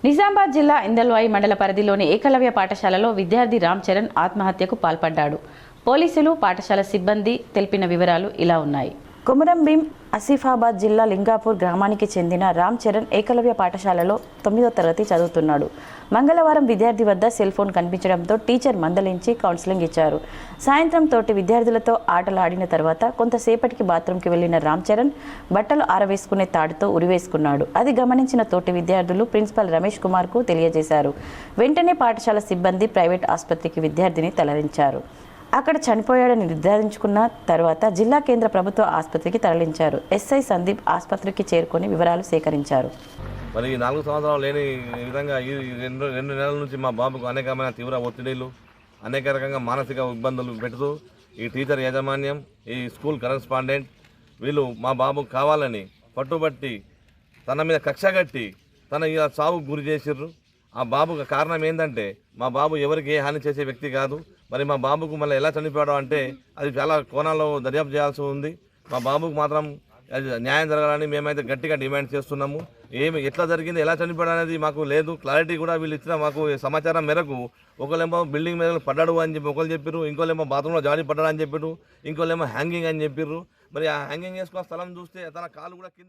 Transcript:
నిజామాబాద్ జిల్లా ఇందల్వాయి మండల పరిధిలోని ఏకలవ్య పాఠశాలలో విద్యార్థి రామ్ చరణ్ ఆత్మహత్యకు పాల్పడ్డాడు. పోలీసులు, పాఠశాల సిబ్బంది తెలిపిన వివరాలు ఇలా ఉన్నాయి. కొమురం భీం ఆసిఫాబాద్ జిల్లా లింగాపూర్ గ్రామానికి చెందిన రామ్ చరణ్ ఏకలవ్య పాఠశాలలో 9వ తరగతి చదువుతున్నాడు. మంగళవారం విద్యార్థి వద్ద సెల్ ఫోన్ కనిపించడంతో టీచర్ మందలించి కౌన్సిలింగ్ ఇచ్చారు. సాయంత్రం తోటి విద్యార్థులతో ఆటలాడిన తర్వాత కొంతసేపటికి బాత్రూంకి వెళ్లిన రామ్ చరణ్ బట్టలు ఆరవేసుకునే తాడుతో ఉరివేసుకున్నాడు. అది గమనించిన తోటి విద్యార్థులు ప్రిన్సిపల్ రమేష్ కుమార్కు తెలియజేశారు. వెంటనే పాఠశాల సిబ్బంది ప్రైవేట్ ఆసుపత్రికి విద్యార్థిని తరలించారు. అక్కడ చనిపోయాడని నిర్ధారించుకున్న తర్వాత జిల్లా కేంద్ర ప్రభుత్వ ఆసుపత్రికి తరలించారు. ఎస్ఐ సందీప్ ఆసుపత్రికి చేరుకొని వివరాలు సేకరించారు. మరి 4 సంవత్సరాలు లేని విధంగా ఈ రెండు నెలల నుంచి మా బాబుకు అనేకమైన తీవ్ర ఒత్తిడిలు, అనేక రకంగా మానసిక ఇబ్బందులు పెడుతూ ఈ టీచర్ యాజమాన్యం, ఈ స్కూల్ కరెస్పాండెంట్ వీళ్ళు మా బాబు కావాలని పట్టుబట్టి తన మీద కక్ష కట్టి తన ఇలా సావుకు గురి చేసిర్రు. ఆ బాబుకు కారణం ఏంటంటే మా బాబు ఎవరికి ఏ హాని చేసే వ్యక్తి కాదు. మరి మా బాబుకు మళ్ళీ ఎలా చనిపోవడం అంటే అది చాలా కోణాల్లో దర్యాప్తు చేయాల్సి ఉంది. మా బాబుకు మాత్రం న్యాయం జరగాలని మేమైతే గట్టిగా డిమాండ్ చేస్తున్నాము. ఎట్లా జరిగింది, ఎలా చనిపోవడం అనేది మాకు లేదు క్లారిటీ. కూడా వీళ్ళు ఇచ్చిన మాకు సమాచారం మేరకు ఒకళ్ళేమో బిల్డింగ్ మీద పడ్డాడు అని చెప్పి ఒకళ్ళు చెప్పారు, ఇంకోళ్ళేమో బాత్రూంలో జాడి పడ్డాడు అని చెప్పారు, ఇంకోళ్ళేమో హ్యాంగింగ్ అని చెప్పారు. మరి ఆ హ్యాంగింగ్ చేసుకున్న స్థలం చూస్తే తన కాలు కూడా కింద